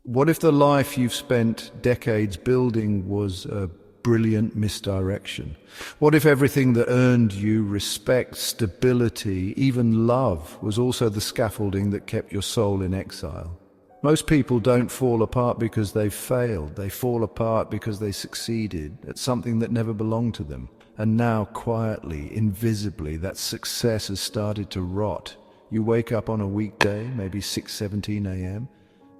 What if the life you've spent decades building was a brilliant misdirection? What if everything that earned you respect, stability, even love was also the scaffolding that kept your soul in exile? Most people don't fall apart because they've failed. They fall apart because they succeeded at something that never belonged to them. And now, quietly, invisibly, that success has started to rot. You wake up on a weekday, maybe 6:17 a.m.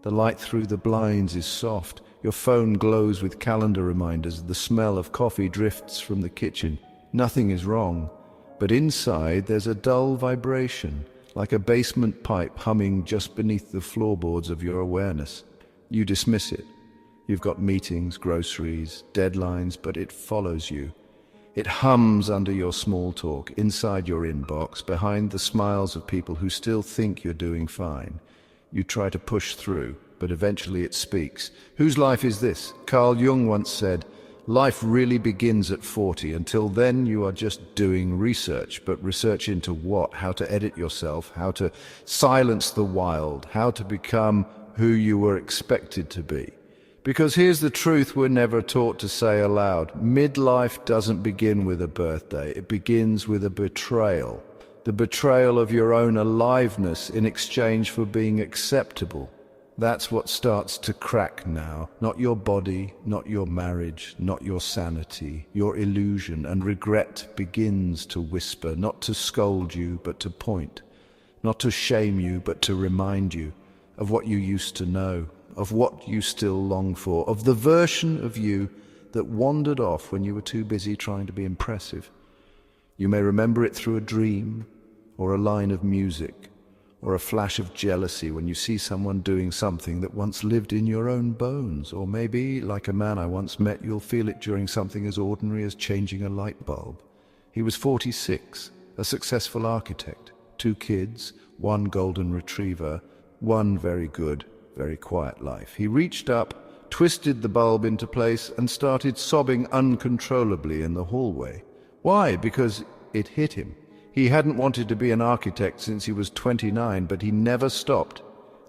The light through the blinds is soft. Your phone glows with calendar reminders. The smell of coffee drifts from the kitchen. Nothing is wrong. But inside, there's a dull vibration, like a basement pipe humming just beneath the floorboards of your awareness. You dismiss it. You've got meetings, groceries, deadlines, but it follows you. It hums under your small talk, inside your inbox, behind the smiles of people who still think you're doing fine. You try to push through, but eventually it speaks. Whose life is this? Carl Jung once said, "Life really begins at 40. Until then, you are just doing research, but research into what? How to edit yourself, how to silence the wild, how to become who you were expected to be." Because here's the truth we're never taught to say aloud. Midlife doesn't begin with a birthday. It begins with a betrayal. The betrayal of your own aliveness in exchange for being acceptable. That's what starts to crack now. Not your body, not your marriage, not your sanity, your illusion. And regret begins to whisper, not to scold you, but to point. Not to shame you, but to remind you of what you used to know, of what you still long for, of the version of you that wandered off when you were too busy trying to be impressive. You may remember it through a dream, or a line of music, or a flash of jealousy when you see someone doing something that once lived in your own bones. Or maybe, like a man I once met, you'll feel it during something as ordinary as changing a light bulb. He was 46, a successful architect, 2 kids, 1 golden retriever, 1 very good, very quiet life. He reached up, twisted the bulb into place, and started sobbing uncontrollably in the hallway. Why? Because it hit him. He hadn't wanted to be an architect since he was 29, but he never stopped.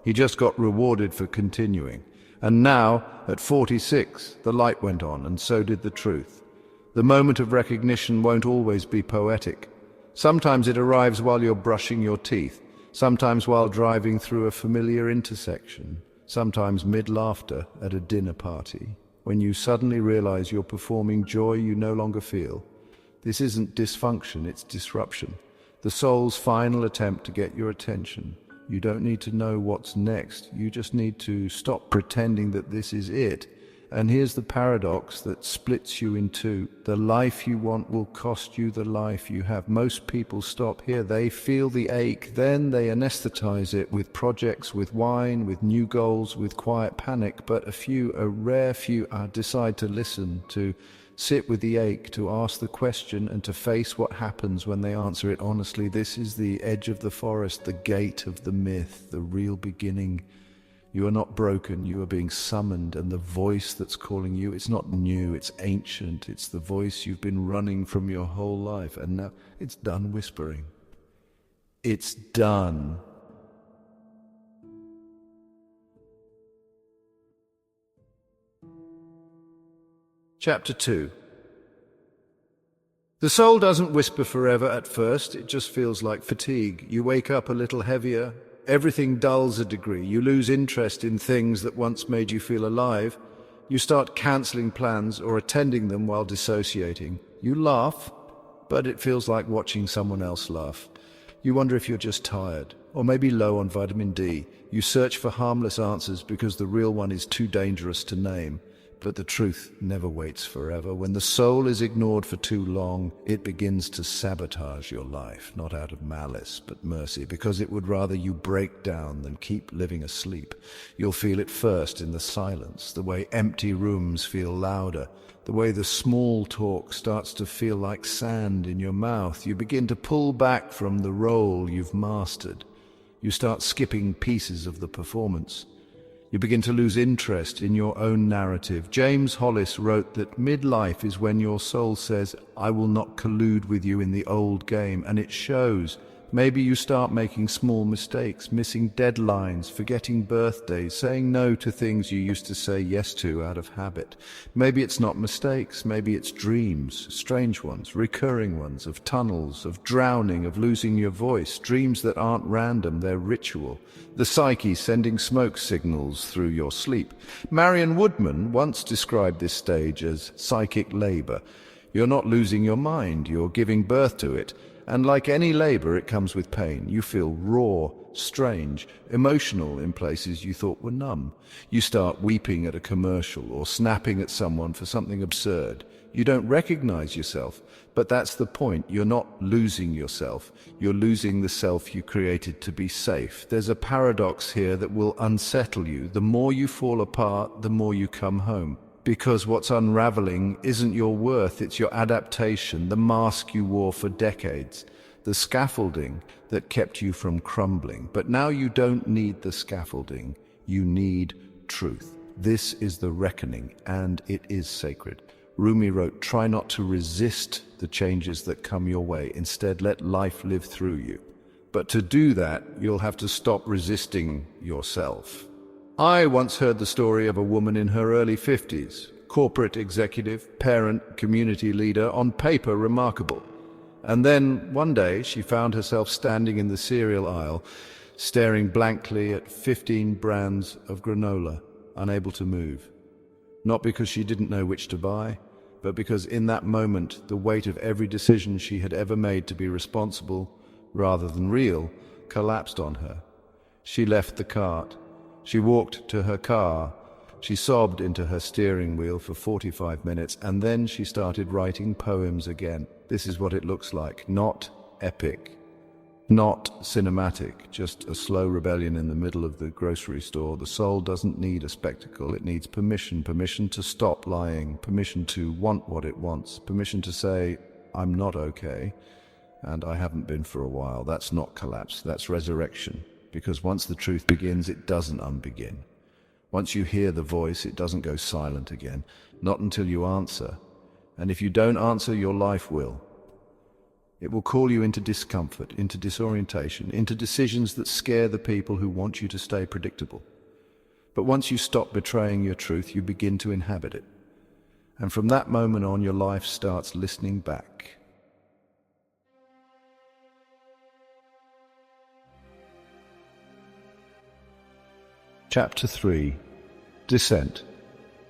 He just got rewarded for continuing. And now, at 46, the light went on, and so did the truth. The moment of recognition won't always be poetic. Sometimes it arrives while you're brushing your teeth, sometimes while driving through a familiar intersection, sometimes mid-laughter at a dinner party, when you suddenly realize you're performing joy you no longer feel. This isn't dysfunction, it's disruption. The soul's final attempt to get your attention. You don't need to know what's next. You just need to stop pretending that this is it. And here's the paradox that splits you in two. The life you want will cost you the life you have. Most people stop here. They feel the ache. Then they anesthetize it with projects, with wine, with new goals, with quiet panic. But a rare few decide to listen, to sit with the ache, to ask the question, and to face what happens when they answer it honestly. This is the edge of the forest, the gate of the myth, the real beginning. You are not broken, you are being summoned, and the voice that's calling you, it's not new, it's ancient, it's the voice you've been running from your whole life, and now it's done whispering. It's done. Chapter 2. The soul doesn't whisper forever at first, it just feels like fatigue. You wake up a little heavier, everything dulls a degree, you lose interest in things that once made you feel alive, you start cancelling plans or attending them while dissociating. You laugh, but it feels like watching someone else laugh. You wonder if you're just tired, or maybe low on vitamin D. You search for harmless answers because the real one is too dangerous to name. But the truth never waits forever. When the soul is ignored for too long, it begins to sabotage your life, not out of malice, but mercy, because it would rather you break down than keep living asleep. You'll feel it first in the silence, the way empty rooms feel louder, the way the small talk starts to feel like sand in your mouth. You begin to pull back from the role you've mastered. You start skipping pieces of the performance. You begin to lose interest in your own narrative. James Hollis wrote that midlife is when your soul says, "I will not collude with you in the old game," and it shows. Maybe you start making small mistakes, missing deadlines, forgetting birthdays, saying no to things you used to say yes to out of habit. Maybe it's not mistakes, maybe it's dreams, strange ones, recurring ones, of tunnels, of drowning, of losing your voice, dreams that aren't random, they're ritual. The psyche sending smoke signals through your sleep. Marion Woodman once described this stage as psychic labor. You're not losing your mind, you're giving birth to it. And like any labor, it comes with pain. You feel raw, strange, emotional in places you thought were numb. You start weeping at a commercial or snapping at someone for something absurd. You don't recognize yourself, but that's the point. You're not losing yourself. You're losing the self you created to be safe. There's a paradox here that will unsettle you. The more you fall apart, the more you come home. Because what's unraveling isn't your worth, it's your adaptation, the mask you wore for decades, the scaffolding that kept you from crumbling. But now you don't need the scaffolding, you need truth. This is the reckoning, and it is sacred. Rumi wrote, "Try not to resist the changes that come your way. Instead, let life live through you." But to do that, you'll have to stop resisting yourself. I once heard the story of a woman in her early 50s, corporate executive, parent, community leader, on paper remarkable. And then one day she found herself standing in the cereal aisle, staring blankly at 15 brands of granola, unable to move. Not because she didn't know which to buy, but because in that moment the weight of every decision she had ever made to be responsible, rather than real, collapsed on her. She left the cart. She walked to her car. She sobbed into her steering wheel for 45 minutes, and then she started writing poems again. This is what it looks like. Not epic, not cinematic, just a slow rebellion in the middle of the grocery store. The soul doesn't need a spectacle. It needs permission to stop lying, permission to want what it wants, permission to say, "I'm not okay, and I haven't been for a while." That's not collapse, that's resurrection. Because once the truth begins, it doesn't unbegin. Once you hear the voice, it doesn't go silent again. Not until you answer. And if you don't answer, your life will. It will call you into discomfort, into disorientation, into decisions that scare the people who want you to stay predictable. But once you stop betraying your truth, you begin to inhabit it. And from that moment on, your life starts listening back. Chapter 3. Descent,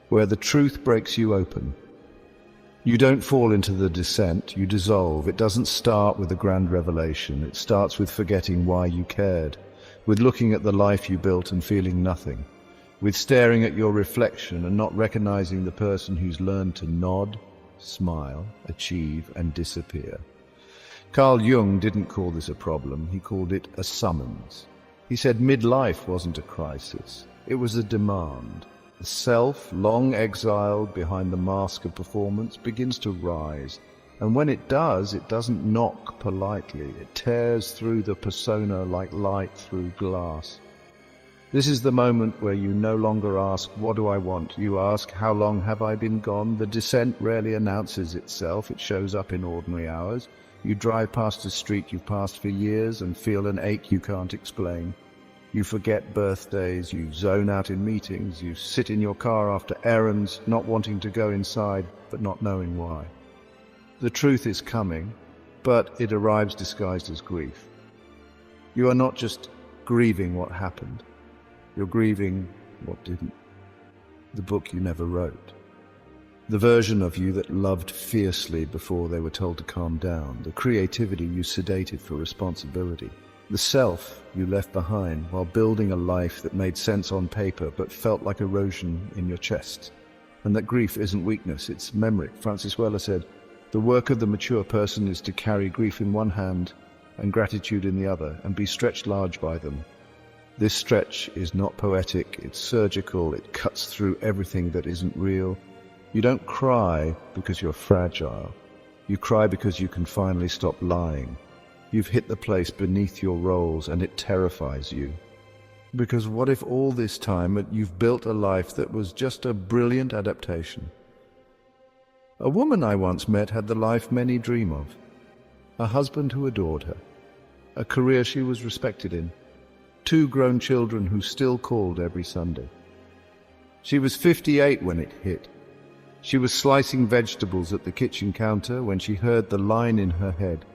where the truth breaks you open. You don't fall into the descent, you dissolve. It doesn't start with a grand revelation. It starts with forgetting why you cared, with looking at the life you built and feeling nothing, with staring at your reflection and not recognizing the person who's learned to nod, smile, achieve, and disappear. Carl Jung didn't call this a problem, he called it a summons. He said midlife wasn't a crisis, it was a demand. The self, long exiled behind the mask of performance, begins to rise. And when it does, it doesn't knock politely. It tears through the persona like light through glass. This is the moment where you no longer ask, "What do I want?" You ask, "How long have I been gone?" The descent rarely announces itself. It shows up in ordinary hours. You drive past a street you've passed for years and feel an ache you can't explain. You forget birthdays, you zone out in meetings, you sit in your car after errands, not wanting to go inside, but not knowing why. The truth is coming, but it arrives disguised as grief. You are not just grieving what happened, you're grieving what didn't. The book you never wrote. The version of you that loved fiercely before they were told to calm down. The creativity you sedated for responsibility. The self you left behind while building a life that made sense on paper but felt like erosion in your chest. And that grief isn't weakness, it's memory. Francis Weller said, "The work of the mature person is to carry grief in one hand and gratitude in the other, and be stretched large by them." This stretch is not poetic, it's surgical, it cuts through everything that isn't real. You don't cry because you're fragile. You cry because you can finally stop lying. You've hit the place beneath your roles and it terrifies you. Because what if all this time you've built a life that was just a brilliant adaptation? A woman I once met had the life many dream of. A husband who adored her. a career she was respected in, 2 grown children who still called every Sunday. She was 58 when it hit. She was slicing vegetables at the kitchen counter when she heard the line in her head,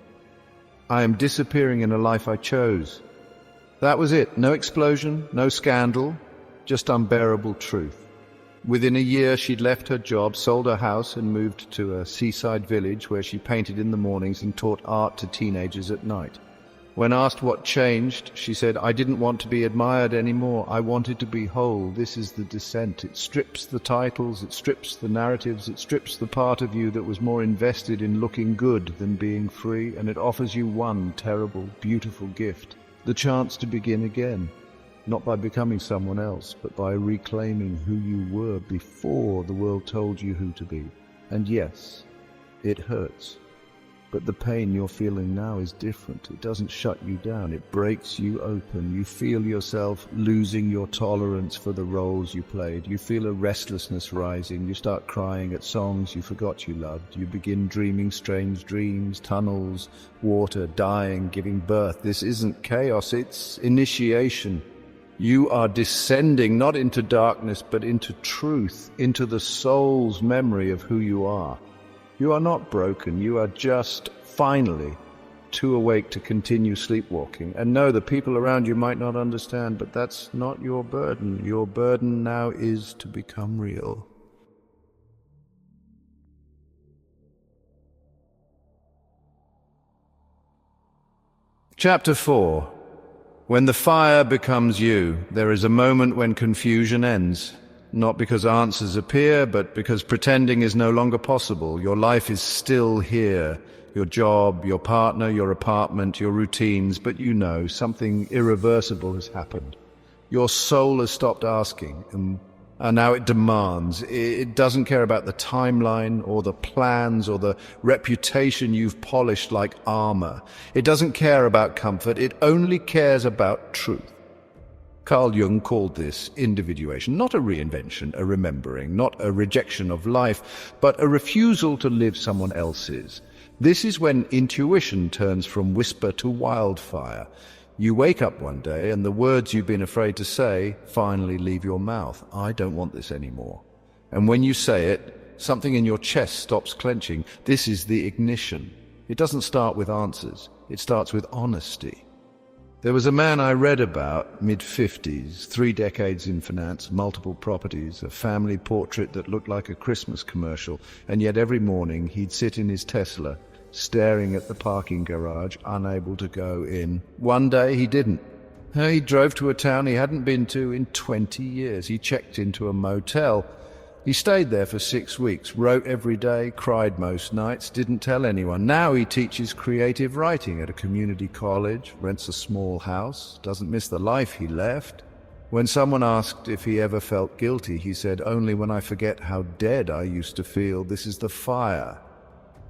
"I am disappearing in a life I chose." That was it. No explosion, no scandal, just unbearable truth. Within a year, she'd left her job, sold her house, and moved to a seaside village where she painted in the mornings and taught art to teenagers at night. When asked what changed, she said, "I didn't want to be admired anymore. I wanted to be whole. This is the descent. It strips the titles, it strips the narratives, it strips the part of you that was more invested in looking good than being free, and it offers you one terrible, beautiful gift, the chance to begin again. Not by becoming someone else, but by reclaiming who you were before the world told you who to be. And yes, it hurts. But the pain you're feeling now is different. It doesn't shut you down. It breaks you open. You feel yourself losing your tolerance for the roles you played. You feel a restlessness rising. You start crying at songs you forgot you loved. You begin dreaming strange dreams, tunnels, water, dying, giving birth. This isn't chaos, it's initiation. You are descending not into darkness, but into truth, into the soul's memory of who you are. You are not broken. You are just, finally, too awake to continue sleepwalking. And no, the people around you might not understand, but that's not your burden. Your burden now is to become real. Chapter 4. When the fire becomes you, there is a moment when confusion ends. Not because answers appear, but because pretending is no longer possible. Your life is still here. Your job, your partner, your apartment, your routines, but you know something irreversible has happened. Your soul has stopped asking, and now it demands. It doesn't care about the timeline or the plans or the reputation you've polished like armor. It doesn't care about comfort. It only cares about truth. Carl Jung called this individuation, not a reinvention, a remembering, not a rejection of life, but a refusal to live someone else's. This is when intuition turns from whisper to wildfire. You wake up one day and the words you've been afraid to say finally leave your mouth. "I don't want this anymore." And when you say it, something in your chest stops clenching. This is the ignition. It doesn't start with answers. It starts with honesty. There was a man I read about, mid-50s, 3 decades in finance, multiple properties, a family portrait that looked like a Christmas commercial, and yet every morning he'd sit in his Tesla, staring at the parking garage, unable to go in. One day he didn't. He drove to a town he hadn't been to in 20 years. He checked into a motel. He stayed there for 6 weeks, wrote every day, cried most nights, didn't tell anyone. Now he teaches creative writing at a community college, rents a small house, doesn't miss the life he left. When someone asked if he ever felt guilty, he said, "Only when I forget how dead I used to feel. This is the fire.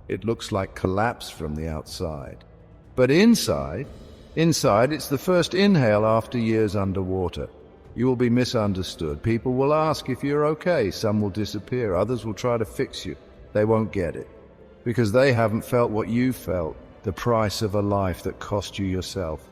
It looks like collapse from the outside. But inside, it's the first inhale after years underwater. You will be misunderstood. People will ask if you're okay. Some will disappear. Others will try to fix you. They won't get it, because they haven't felt what you felt, the price of a life that cost you yourself.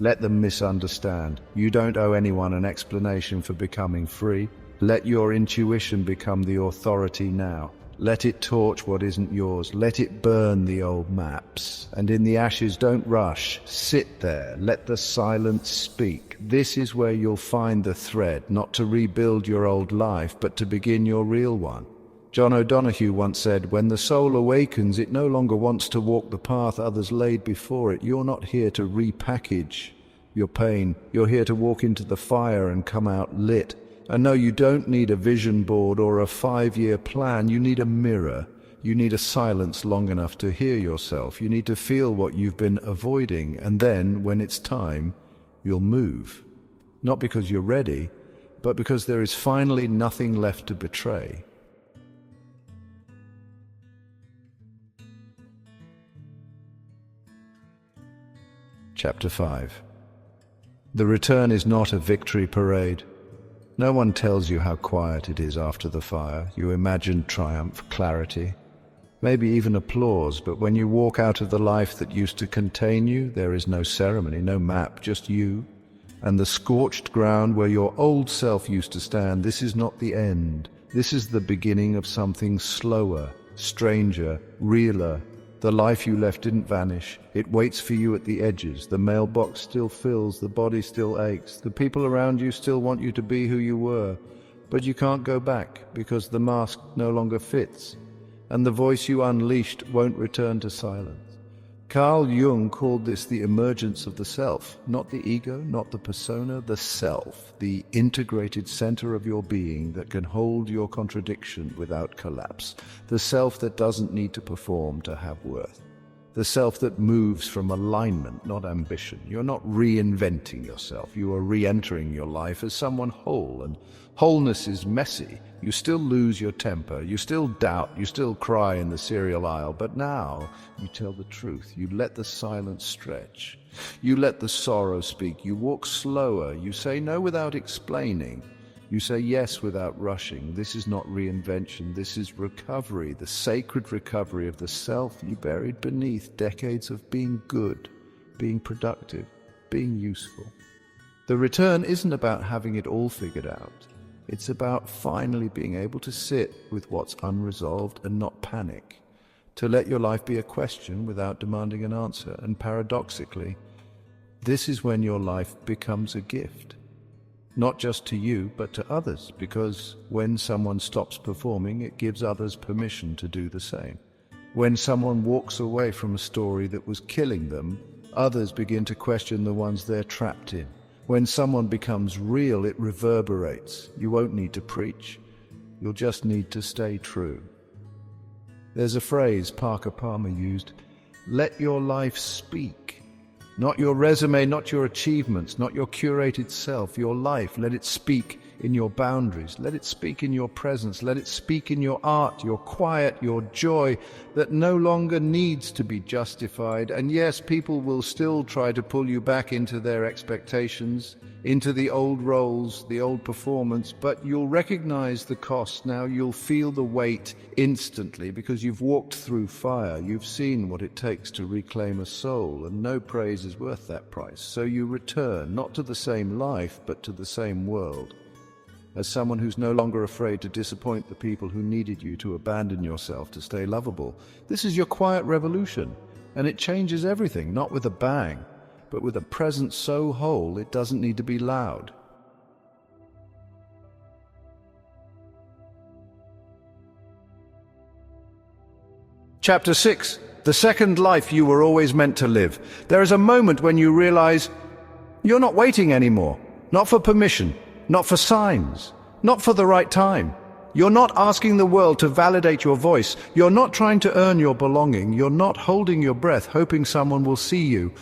Let them misunderstand. You don't owe anyone an explanation for becoming free. Let your intuition become the authority now. Let it torch what isn't yours. Let it burn the old maps. And in the ashes, don't rush. Sit there. Let the silence speak. This is where you'll find the thread, not to rebuild your old life, but to begin your real one. John O'Donoghue once said, "When the soul awakens, it no longer wants to walk the path others laid before it. You're not here to repackage your pain. You're here to walk into the fire and come out lit. And no, you don't need a vision board or a 5-year plan. You need a mirror. You need a silence long enough to hear yourself. You need to feel what you've been avoiding. And then, when it's time, you'll move. Not because you're ready, but because there is finally nothing left to betray." Chapter 5. The return is not a victory parade. No one tells you how quiet it is after the fire. You imagine triumph, clarity. maybe even applause, but when you walk out of the life that used to contain you, there is no ceremony, no map, just you and the scorched ground where your old self used to stand. This is not the end. This is the beginning of something slower, stranger, realer. The life you left didn't vanish. It waits for you at the edges. The mailbox still fills, the body still aches. The people around you still want you to be who you were, but you can't go back because the mask no longer fits, and the voice you unleashed won't return to silence. Carl Jung called this the emergence of the self, not the ego, not the persona, the self, the integrated center of your being that can hold your contradiction without collapse, the self that doesn't need to perform to have worth, the self that moves from alignment, not ambition. You're not reinventing yourself, you are re-entering your life as someone whole, and wholeness is messy. You still lose your temper, you still doubt, you still cry in the cereal aisle, but now you tell the truth. You let the silence stretch. You let the sorrow speak. You walk slower. You say no without explaining. You say yes without rushing. This is not reinvention. This is recovery, the sacred recovery of the self you buried beneath decades of being good, being productive, being useful. The return isn't about having it all figured out. It's about finally being able to sit with what's unresolved and not panic, to let your life be a question without demanding an answer. And paradoxically, this is when your life becomes a gift, not just to you, but to others, because when someone stops performing, it gives others permission to do the same. When someone walks away from a story that was killing them, others begin to question the ones they're trapped in. When someone becomes real, it reverberates. You won't need to preach. You'll just need to stay true. There's a phrase Parker Palmer used: let your life speak. Not your resume, not your achievements, not your curated self. Your life, let it speak in your boundaries. Let it speak in your presence. Let it speak in your art, your quiet, your joy that no longer needs to be justified. And yes, people will still try to pull you back into their expectations, into the old roles, the old performance, but you'll recognize the cost now. You'll feel the weight instantly because you've walked through fire. You've seen what it takes to reclaim a soul, and no praise is worth that price. So you return, not to the same life, but to the same world, as someone who's no longer afraid to disappoint the people who needed you to abandon yourself to stay lovable. This is your quiet revolution, and it changes everything, not with a bang, but with a presence so whole it doesn't need to be loud. Chapter 6. The second life you were always meant to live. There is a moment when you realize you're not waiting anymore, not for permission, not for signs, not for the right time. You're not asking the world to validate your voice. You're not trying to earn your belonging. You're not holding your breath, hoping someone will see you,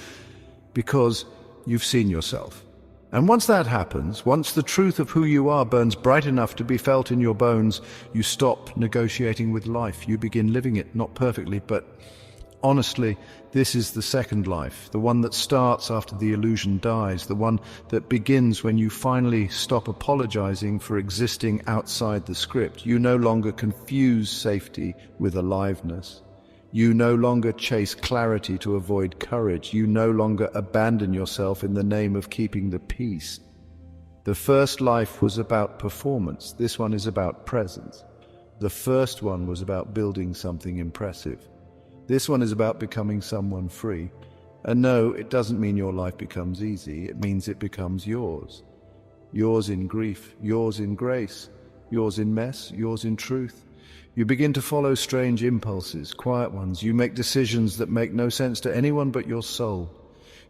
because you've seen yourself. And once that happens, once the truth of who you are burns bright enough to be felt in your bones, you stop negotiating with life. You begin living it, not perfectly, but honestly. This is the second life, the one that starts after the illusion dies, the one that begins when you finally stop apologizing for existing outside the script. You no longer confuse safety with aliveness. You no longer chase clarity to avoid courage. You no longer abandon yourself in the name of keeping the peace. The first life was about performance. This one is about presence. The first one was about building something impressive. This one is about becoming someone free. And no, it doesn't mean your life becomes easy. It means it becomes yours. Yours in grief, yours in grace, yours in mess, yours in truth. You begin to follow strange impulses, quiet ones. You make decisions that make no sense to anyone but your soul.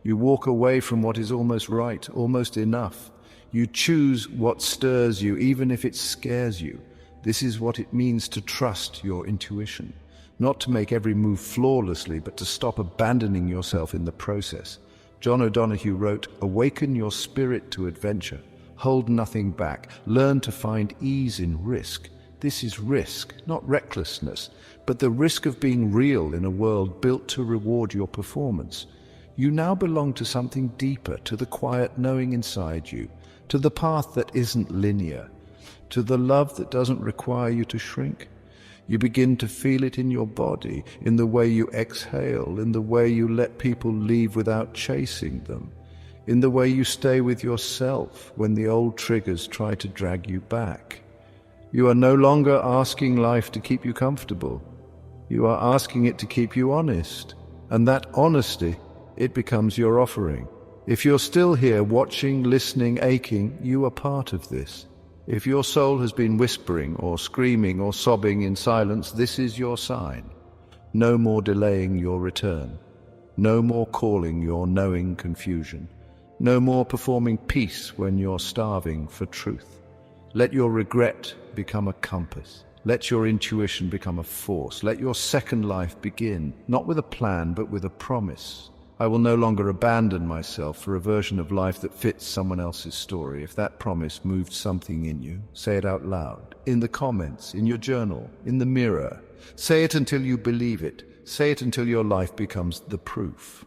You walk away from what is almost right, almost enough. You choose what stirs you, even if it scares you. This is what it means to trust your intuition. Not to make every move flawlessly, but to stop abandoning yourself in the process. John O'Donohue wrote, "Awaken your spirit to adventure. Hold nothing back. Learn to find ease in risk." This is risk, not recklessness, but the risk of being real in a world built to reward your performance. You now belong to something deeper, to the quiet knowing inside you, to the path that isn't linear, to the love that doesn't require you to shrink. You begin to feel it in your body, in the way you exhale, in the way you let people leave without chasing them, in the way you stay with yourself when the old triggers try to drag you back. You are no longer asking life to keep you comfortable. You are asking it to keep you honest. And that honesty, it becomes your offering. If you're still here, watching, listening, aching, you are part of this. If your soul has been whispering or screaming or sobbing in silence, this is your sign. No more delaying your return. No more calling your knowing confusion. No more performing peace when you're starving for truth. Let your regret become a compass. Let your intuition become a force. Let your second life begin, not with a plan, but with a promise. I will no longer abandon myself for a version of life that fits someone else's story. If that promise moved something in you, say it out loud, in the comments, in your journal, in the mirror. Say it until you believe it. Say it until your life becomes the proof.